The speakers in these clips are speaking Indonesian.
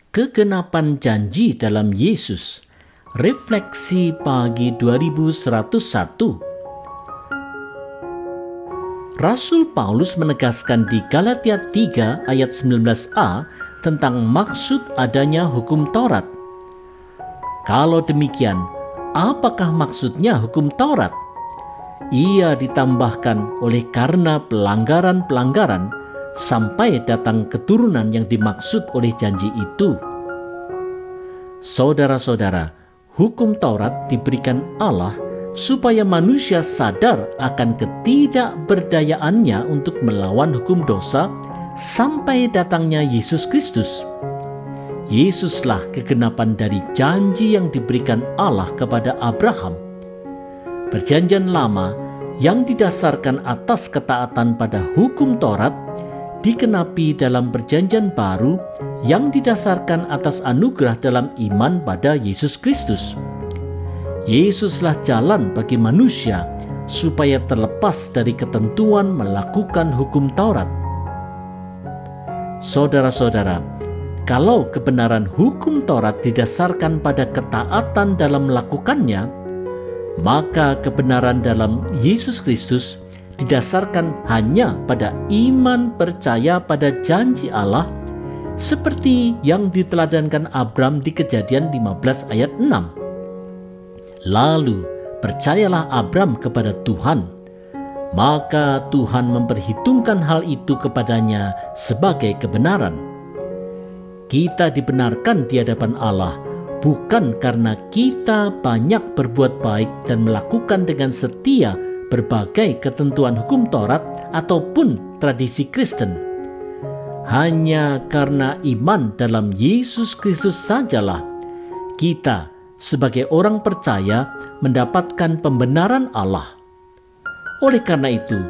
kegenapan janji dalam Yesus. Refleksi pagi 2101. Rasul Paulus menegaskan di Galatia 3 ayat 19a tentang maksud adanya hukum Taurat. Kalau demikian, apakah maksudnya hukum Taurat? Ia ditambahkan oleh karena pelanggaran-pelanggaran sampai datang keturunan yang dimaksud oleh janji itu. Saudara-saudara, hukum Taurat diberikan Allah supaya manusia sadar akan ketidakberdayaannya untuk melawan hukum dosa sampai datangnya Yesus Kristus. Yesuslah kegenapan dari janji yang diberikan Allah kepada Abraham. Perjanjian Lama yang didasarkan atas ketaatan pada hukum Taurat dikenapi dalam Perjanjian Baru yang didasarkan atas anugerah dalam iman pada Yesus Kristus. Yesuslah jalan bagi manusia supaya terlepas dari ketentuan melakukan hukum Taurat. Saudara-saudara, kalau kebenaran hukum Taurat didasarkan pada ketaatan dalam melakukannya, maka kebenaran dalam Yesus Kristus didasarkan hanya pada iman percaya pada janji Allah, seperti yang diteladankan Abram di Kejadian 15 ayat 6. Lalu percayalah Abram kepada Tuhan, maka Tuhan memperhitungkan hal itu kepadanya sebagai kebenaran. Kita dibenarkan di hadapan Allah bukan karena kita banyak berbuat baik dan melakukan dengan setia berbagai ketentuan hukum Taurat ataupun tradisi Kristen. Hanya karena iman dalam Yesus Kristus sajalah kita sebagai orang percaya mendapatkan pembenaran Allah. Oleh karena itu,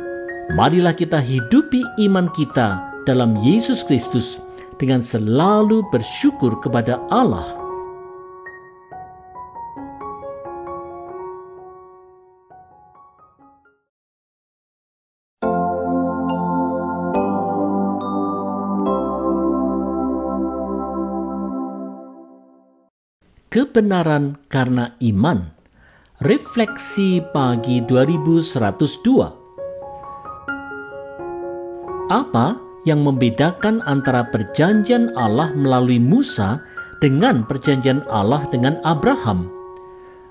marilah kita hidupi iman kita dalam Yesus Kristus dengan selalu bersyukur kepada Allah. Kebenaran karena iman. Refleksi pagi 2102. Apa yang membedakan antara perjanjian Allah melalui Musa dengan perjanjian Allah dengan Abraham?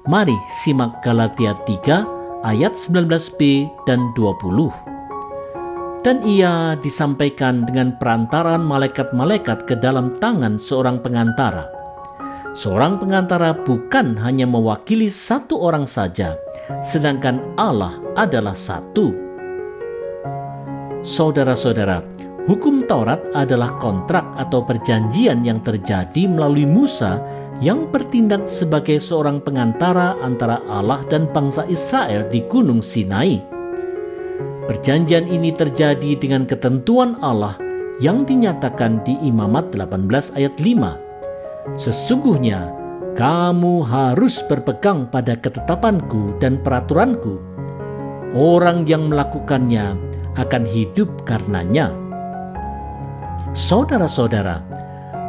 Mari simak Galatia 3 ayat 19b dan 20. Dan ia disampaikan dengan perantaran malaikat-malaikat ke dalam tangan seorang pengantara. Seorang pengantara bukan hanya mewakili satu orang saja, sedangkan Allah adalah satu. Saudara-saudara, hukum Taurat adalah kontrak atau perjanjian yang terjadi melalui Musa yang bertindak sebagai seorang pengantara antara Allah dan bangsa Israel di Gunung Sinai. Perjanjian ini terjadi dengan ketentuan Allah yang dinyatakan di Imamat 18 ayat 5. Sesungguhnya kamu harus berpegang pada ketetapanku dan peraturanku. Orang yang melakukannya akan hidup karenanya. Saudara-saudara,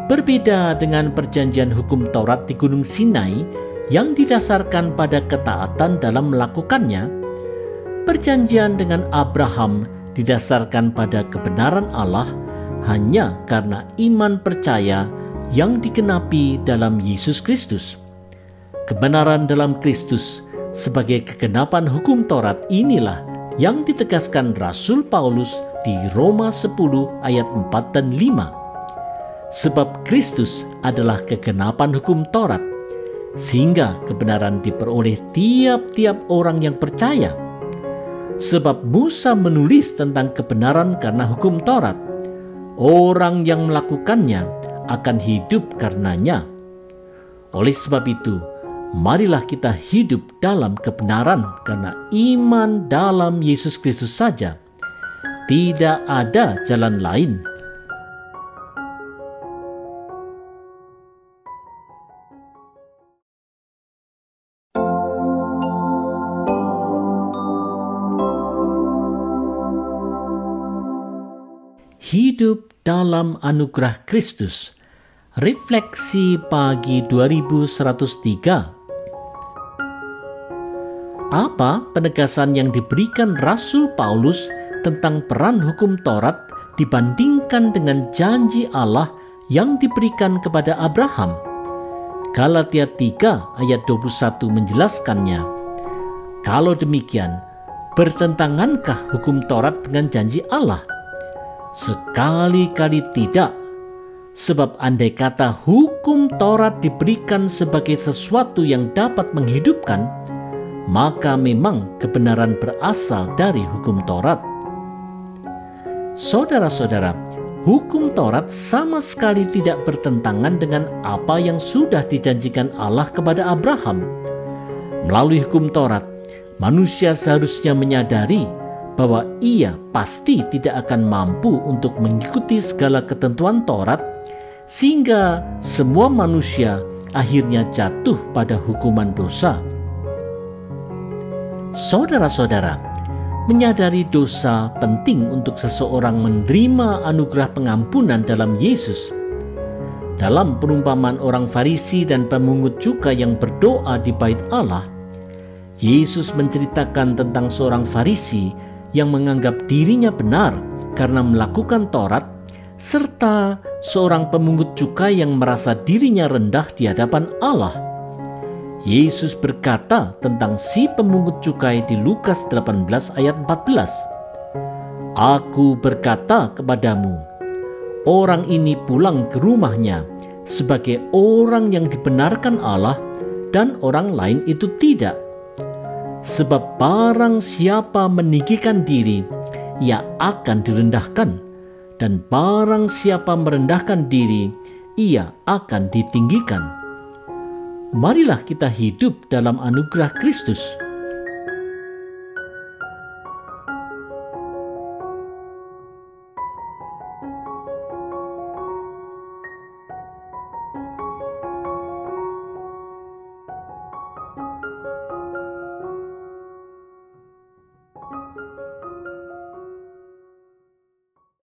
berbeda dengan perjanjian hukum Taurat di Gunung Sinai yang didasarkan pada ketaatan dalam melakukannya, perjanjian dengan Abraham didasarkan pada kebenaran Allah hanya karena iman percaya yang dikenapi dalam Yesus Kristus. Kebenaran dalam Kristus sebagai kegenapan hukum Taurat inilah yang ditegaskan Rasul Paulus di Roma 10 ayat 4 dan 5. Sebab Kristus adalah kegenapan hukum Taurat, sehingga kebenaran diperoleh tiap-tiap orang yang percaya. Sebab Musa menulis tentang kebenaran karena hukum Taurat. Orang yang melakukannya akan hidup karenanya. Oleh sebab itu, marilah kita hidup dalam kebenaran karena iman dalam Yesus Kristus saja. Tidak ada jalan lain. Hidup dalam anugerah Kristus. Refleksi pagi 2103. Apa penegasan yang diberikan Rasul Paulus tentang peran hukum Taurat dibandingkan dengan janji Allah yang diberikan kepada Abraham? Galatia 3 ayat 21 menjelaskannya. Kalau demikian, bertentangankah hukum Taurat dengan janji Allah? Sekali-kali tidak. Sebab andai kata hukum Taurat diberikan sebagai sesuatu yang dapat menghidupkan, maka memang kebenaran berasal dari hukum Taurat. Saudara-saudara, hukum Taurat sama sekali tidak bertentangan dengan apa yang sudah dijanjikan Allah kepada Abraham. Melalui hukum Taurat, manusia seharusnya menyadari bahwa ia pasti tidak akan mampu untuk mengikuti segala ketentuan Taurat, sehingga semua manusia akhirnya jatuh pada hukuman dosa. Saudara-saudara, menyadari dosa penting untuk seseorang menerima anugerah pengampunan dalam Yesus. Dalam perumpamaan orang Farisi dan pemungut cukai yang berdoa di bait Allah, Yesus menceritakan tentang seorang Farisi yang menganggap dirinya benar karena melakukan Taurat, serta seorang pemungut cukai yang merasa dirinya rendah di hadapan Allah. Yesus berkata tentang si pemungut cukai di Lukas 18 ayat 14. Aku berkata kepadamu, orang ini pulang ke rumahnya sebagai orang yang dibenarkan Allah dan orang lain itu tidak. Sebab barang siapa meninggikan diri, ia akan direndahkan, dan barang siapa merendahkan diri, ia akan ditinggikan. Marilah kita hidup dalam anugerah Kristus,